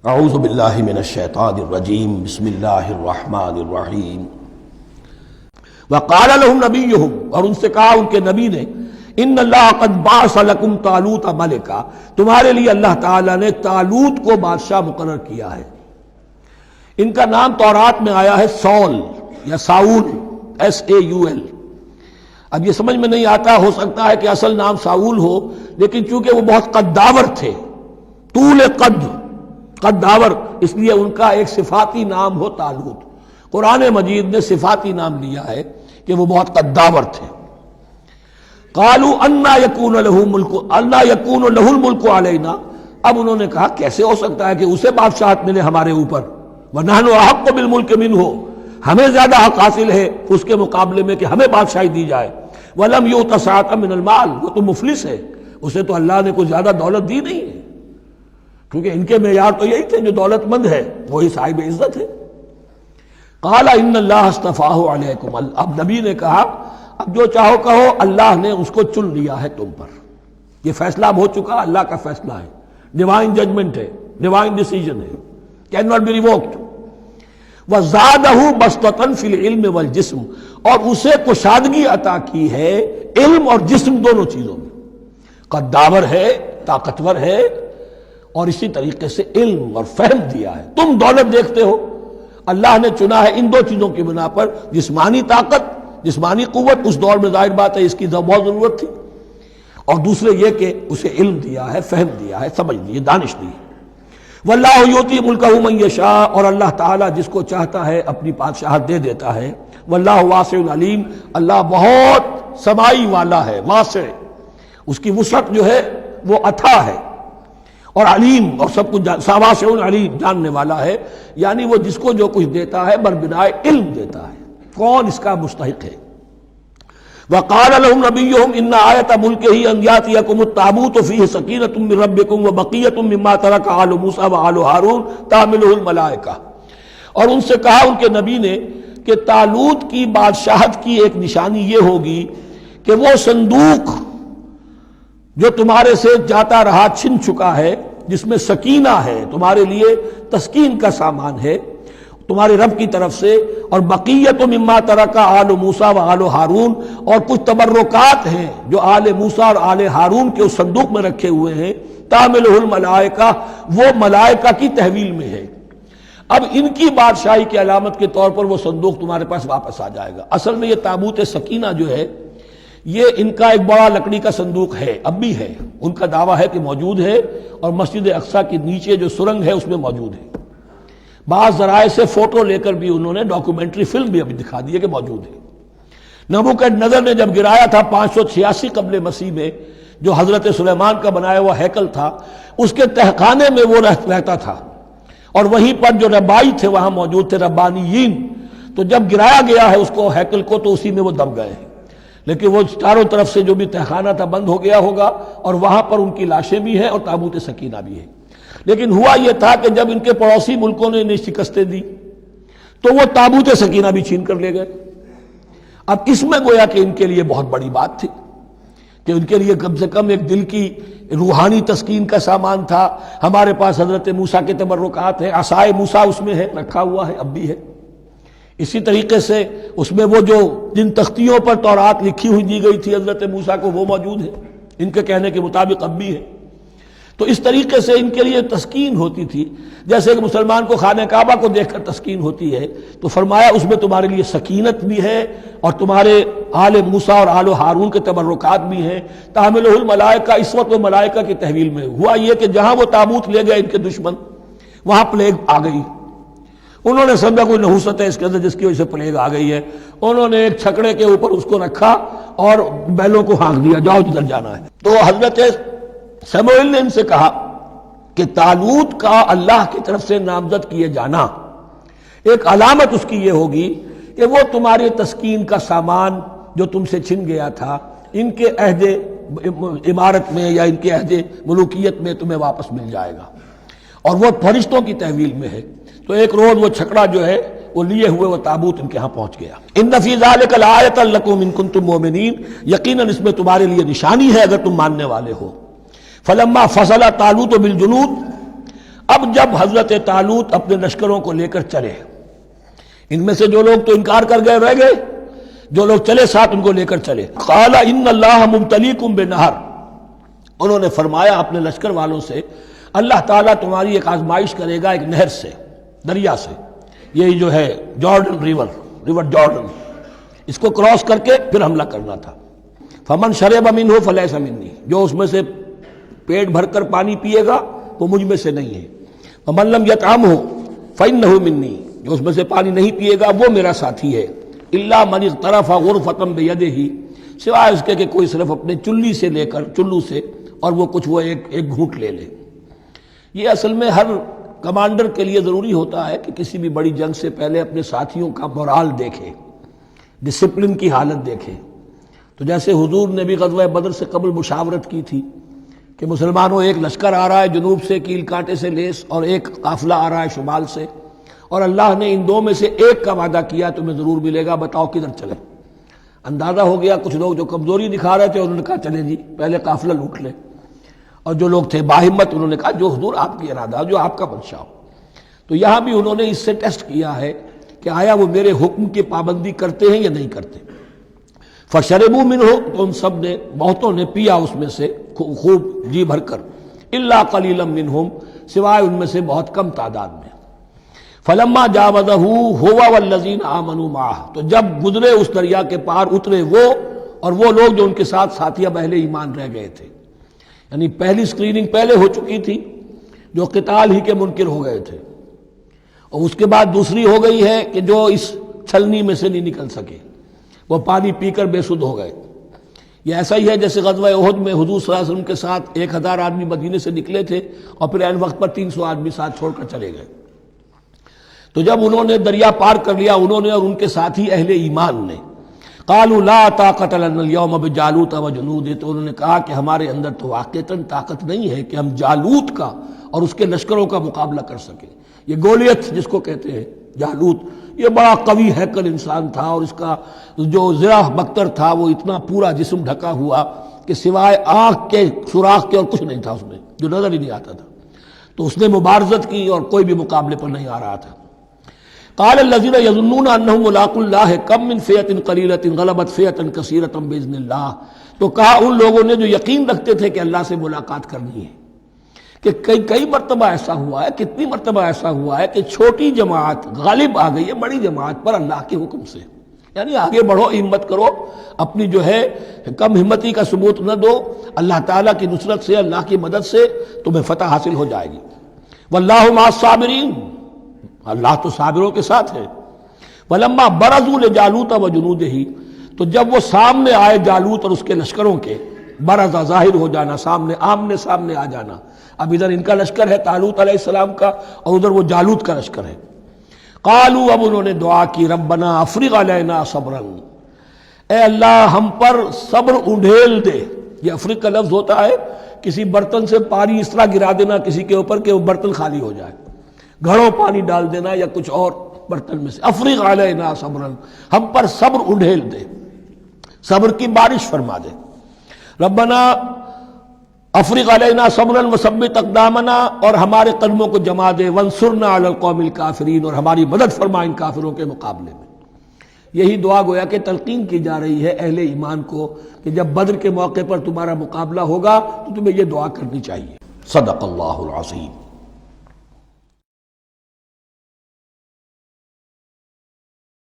اعوذ باللہ من الشیطان الرجیم بسم اللہ الرحمن الرحیم وقال لهم نبیہم، اور ان سے کہا ان کے نبی نے، ان اللہ قد بعث لکم طالوت ملکا، تمہارے لیے اللہ تعالیٰ نے طالوت کو بادشاہ مقرر کیا ہے۔ ان کا نام تورات میں آیا ہے سول یا ساؤل، SAUL۔ اب یہ سمجھ میں نہیں آتا، ہو سکتا ہے کہ اصل نام ساؤل ہو، لیکن چونکہ وہ بہت قداور تھے، طول قداور، اس لیے ان کا ایک صفاتی نام ہو طالوت۔ قرآن مجید نے صفاتی نام لیا ہے کہ وہ بہت قداور تھے۔ قالوا انا یکون له الملک علینا، اب انہوں نے کہا کیسے ہو سکتا ہے کہ اسے بادشاہت ملے ہمارے اوپر، ونحن احق بالملک منہ، ہمیں زیادہ حق حاصل ہے اس کے مقابلے میں کہ ہمیں بادشاہی دی جائے۔ ولم یؤت سعۃ من المال، وہ تو مفلس ہے، اسے تو اللہ نے کوئی زیادہ دولت دی نہیں ہے، کیونکہ ان کے معیار تو یہی تھے، جو دولت مند ہے وہی صاحب عزت ہے۔ قال ان اللہ اصطفاہ علیکم، اب نبی نے کہا اب جو چاہو کہو، اللہ نے اس کو چن لیا ہے تم پر، یہ فیصلہ اب ہو چکا، اللہ کا فیصلہ ہے، ڈیوائن ججمنٹ ہے، ڈیوائن ڈیسیجن ہے، کین ناٹ بی ریووکڈ۔ وزادہ بسطۃ فی العلم والجسم، اور اسے کشادگی عطا کی ہے علم اور جسم دونوں چیزوں میں، قداور ہے، طاقتور ہے، اور اسی طریقے سے علم اور فہم دیا ہے۔ تم دولت دیکھتے ہو، اللہ نے چنا ہے ان دو چیزوں کی بنا پر، جسمانی طاقت، جسمانی قوت، اس دور میں ظاہر بات ہے اس کی بہت ضرورت تھی، اور دوسرے یہ کہ اسے علم دیا ہے، فہم دیا ہے، سمجھ دی ہے، دانش دی ہے۔ واللہ یؤتی ملکہ من یشاء، اور اللہ تعالیٰ جس کو چاہتا ہے اپنی بادشاہت دے دیتا ہے۔ واللہ واسع علیم، اللہ بہت سمائی والا ہے، واسع، اس کی وسعت جو ہے وہ اتھا ہے، اور علیم، اور سب کچھ واسع علیم، جاننے والا ہے، یعنی وہ جس کو جو کچھ دیتا ہے بربنائے علم دیتا ہے، کون اس کا مستحق ہے۔ وقال لهم نبيهم ان آیۃ ملکہ ان یاتیکم التابوت فیہ سکینۃ من ربکم وبقیۃ مما ترک آل موسیٰ وآل ہارون تحملہ الملائکہ، اور ان سے کہا ان کے نبی نے کہ طالوت کی بادشاہت کی ایک نشانی یہ ہوگی کہ وہ صندوق جو تمہارے سے جاتا رہا چھن چکا ہے، جس میں سکینہ ہے، تمہارے لیے تسکین کا سامان ہے تمہارے رب کی طرف سے، اور بقیت مما ترک آل موسیٰ و آل ہارون، اور کچھ تبرکات ہیں جو آل موسیٰ اور آل ہارون کے اس صندوق میں رکھے ہوئے ہیں، تحملہ الملائکہ، وہ ملائکہ کی تحویل میں ہے۔ اب ان کی بادشاہی کی علامت کے طور پر وہ صندوق تمہارے پاس واپس آ جائے گا۔ اصل میں یہ تابوت سکینہ جو ہے، یہ ان کا ایک بڑا لکڑی کا صندوق ہے، اب بھی ہے، ان کا دعویٰ ہے کہ موجود ہے، اور مسجد اقصیٰ کے نیچے جو سرنگ ہے اس میں موجود ہے۔ بعض ذرائع سے فوٹو لے کر بھی انہوں نے ڈاکومنٹری فلم بھی ابھی دکھا دی ہے کہ موجود ہے۔ نبوکدنضر نے جب گرایا تھا 586 قبل مسیح میں، جو حضرت سلیمان کا بنایا ہوا ہیکل تھا، اس کے تہخانے میں وہ رہتا تھا، اور وہیں پر جو ربائی تھے وہاں موجود تھے، ربانیین، تو جب گرایا گیا ہے اس کو، ہیکل کو، تو اسی میں وہ دب گئے ہیں، لیکن وہ چاروں طرف سے جو بھی تہخانہ تھا بند ہو گیا ہوگا، اور وہاں پر ان کی لاشیں بھی ہیں اور تابوت سکینہ بھی ہے۔ لیکن ہوا یہ تھا کہ جب ان کے پڑوسی ملکوں نے انہیں شکستیں دی تو وہ تابوت سکینہ بھی چھین کر لے گئے۔ اب اس میں گویا کہ ان کے لیے بہت بڑی بات تھی کہ ان کے لیے کم سے کم ایک دل کی روحانی تسکین کا سامان تھا۔ ہمارے پاس حضرت موسیٰ کے تبرکات ہیں، عصائے موسیٰ اس میں ہے، رکھا ہوا ہے، اب بھی ہے۔ اسی طریقے سے اس میں وہ جو جن تختیوں پر تورات لکھی ہوئی دی گئی تھی حضرت موسیٰ کو، وہ موجود ہے، ان کے کہنے کے مطابق اب بھی ہے۔ تو اس طریقے سے ان کے لیے تسکین ہوتی تھی، جیسے کہ مسلمان کو خانہ کعبہ کو دیکھ کر تسکین ہوتی ہے، تو فرمایا اس میں تمہارے لیے سکینت بھی ہے، اور تمہارے آل موسیٰ اور آل ہارون کے تبرکات بھی ہیں۔ تحملہ الملائکہ، اس وقت وہ ملائکہ کی تحویل میں ہوا یہ کہ جہاں وہ تابوت لے گئے ان کے دشمن، وہاں پلیگ آ گئی، انہوں نے سمجھا کوئی نحوست ہے اس کے اندر جس کی وجہ سے پلیگ آ گئی ہے، انہوں نے ایک چھکڑے کے اوپر اس کو رکھا اور بیلوں کو ہانک دیا، جاؤ جدھر جانا ہے۔ تو حضرت سموئیل نے ان سے کہا کہ طالوت کا اللہ کی طرف سے نامزد کیے جانا ایک علامت اس کی یہ ہوگی کہ وہ تمہاری تسکین کا سامان جو تم سے چھن گیا تھا، ان کے عہد عمارت میں یا ان کے عہد ملوکیت میں تمہیں واپس مل جائے گا، اور وہ فرشتوں کی تحویل میں ہے۔ تو ایک روز وہ چھکڑا جو ہے وہ لیے ہوئے وہ تابوت ان کے ہاں پہنچ گیا۔ ان فی ذلک لآیۃ لکم ان کنتم مؤمنین، یقیناً اس میں تمہارے لیے نشانی ہے اگر تم ماننے والے ہو۔ فلما فصل طالوت بالجنود، اب جب حضرت طالوت اپنے لشکروں کو لے کر چلے، ان میں سے جو لوگ تو انکار کر گئے رہ گئے، جو لوگ چلے ساتھ ان کو لے کر چلے. قال ان اللہ مبتلیکم بنہر، انہوں نے فرمایا اپنے لشکر والوں سے اللہ تعالیٰ تمہاری ایک آزمائش کرے گا ایک نہر سے، دریا سے، یہی جو ہے جارڈن ریور جارڈن، اس کو کراس کر کے پھر حملہ کرنا تھا. فمن شرب منہ فلیس منی، جو اس میں سے پیٹ بھر کر پانی پیے گا وہ مجھ میں سے نہیں ہے. ومن لم یطعمہ فانہ منی، جو اس میں سے پانی نہیں پیے گا وہ میرا ساتھی ہے. الا من اغترف غرفۃ بیدہ، سوائے اس کے کہ کوئی صرف اپنے چلو سے اور وہ کچھ وہ ایک گھونٹ لے لے. یہ اصل میں ہر کمانڈر کے لیے ضروری ہوتا ہے کہ کسی بھی بڑی جنگ سے پہلے اپنے ساتھیوں کا مورال دیکھے، ڈسپلن کی حالت دیکھے. تو جیسے حضور نے بھی غزوہ بدر سے قبل مشاورت کی تھی کہ مسلمانوں ایک لشکر آ رہا ہے جنوب سے کیل کانٹے سے لیس، اور ایک قافلہ آ رہا ہے شمال سے، اور اللہ نے ان دو میں سے ایک کا وعدہ کیا تمہیں ضرور ملے گا، بتاؤ کدھر چلے. اندازہ ہو گیا کچھ لوگ جو کمزوری دکھا رہے تھے انہوں نے کہا چلے جی پہلے قافلہ لوٹ لیں، اور جو لوگ تھے باہمت انہوں نے کہا جو حضور آپ کی ارادہ، جو آپ کا منشا ہو. تو یہاں بھی انہوں نے اس سے ٹیسٹ کیا ہے کہ آیا وہ میرے حکم کی پابندی کرتے ہیں یا نہیں کرتے. فشربوا منہ، تو ان سب نے، بہتوں نے پیا اس میں سے خوب جی بھر کر. الا قلیلا منہم، سوائے ان میں سے بہت کم تعداد میں. فلما جاوزہ هو والذین آمنوا معہ، تو جب گزرے اس دریا کے پار، اترے وہ اور وہ لوگ جو ان کے ساتھ ساتھی اب اہل ایمان رہ گئے تھے. یعنی پہلی سکریننگ پہلے ہو چکی تھی، جو قتال ہی کے منکر ہو گئے تھے، اور اس کے بعد دوسری ہو گئی ہے کہ جو اس چھلنی میں سے نہیں نکل سکے، وہ پانی پی کر بے سدھ ہو گئے. یہ ایسا ہی ہے جیسے غزوہ احد میں حضور صلی اللہ علیہ وسلم کے ساتھ 1000 آدمی مدینے سے نکلے تھے اور پھر عین وقت پر 300 آدمی ساتھ چھوڑ کر چلے گئے. تو جب انہوں نے دریا پار کر لیا، انہوں نے اور ان کے ساتھی اہل ایمان نے، قالوا لا طاقت لنا اليوم بجالوت وجنودہ، تو انہوں نے کہا کہ ہمارے اندر تو واقعتاً طاقت نہیں ہے کہ ہم جالوت کا اور اس کے لشکروں کا مقابلہ کر سکیں. یہ گولیت جس کو کہتے ہیں جالوت، یہ بڑا قوی ہیکل انسان تھا، اور اس کا جو زرہ بختر تھا وہ اتنا پورا جسم ڈھکا ہوا کہ سوائے آنکھ کے سوراخ کے اور کچھ نہیں تھا اس میں، جو نظر ہی نہیں آتا تھا. تو اس نے مبارزت کی اور کوئی بھی مقابلے پر نہیں آ رہا تھا. قال الذين يظنون انهم ملاقو الله كم من فئة قليلة غلبت فئة كثيرة باذن الله، تو کہا ان لوگوں نے جو یقین رکھتے تھے کہ اللہ سے ملاقات کرنی ہے، کہ کئی مرتبہ ایسا ہوا ہے، کتنی مرتبہ ایسا ہوا ہے کہ چھوٹی جماعت غالب آ گئی ہے بڑی جماعت پر اللہ کے حکم سے. یعنی آگے بڑھو، ہمت کرو، اپنی جو ہے کم ہمتی کا ثبوت نہ دو، اللہ تعالیٰ کی نصرت سے، اللہ کی مدد سے تمہیں فتح حاصل ہو جائے گی. واللہ مع الصابرین، اللہ تو صابروں کے ساتھ ہے. وَلَمَّا بَرَزُوا لِجَالُوتَ وَجُنُودِهِ، تو جب وہ سامنے آئے جالوت اور اس کے لشکروں کے، برزا ظاہر ہو جانا، سامنے آمنے سامنے آ جانا. اب ادھر ان کا لشکر ہے طالوت علیہ السلام کا، اور ادھر وہ جالوت کا لشکر ہے. قالوا، اب انہوں نے دعا کی، ربنا افرغ علینا صبرا، اے اللہ ہم پر صبر انڈھیل دے. یہ افرغ کا لفظ ہوتا ہے کسی برتن سے پانی اس طرح گرا دینا کسی کے اوپر کہ وہ برتن خالی ہو جائے، گھڑوں پانی ڈال دینا یا کچھ اور برتن میں سے. افرغ علینا صبرا، ہم پر صبر انڈھیل دے، صبر کی بارش فرما دے. ربنا افرغ علینا صبرا وثبت اقدامنا، اور ہمارے قدموں کو جما دے، وانصرنا علی القوم الکافرین، اور ہماری مدد فرما ان کافروں کے مقابلے میں. یہی دعا گویا کہ تلقین کی جا رہی ہے اہل ایمان کو کہ جب بدر کے موقع پر تمہارا مقابلہ ہوگا تو تمہیں یہ دعا کرنی چاہیے. صدق اللہ العظیم.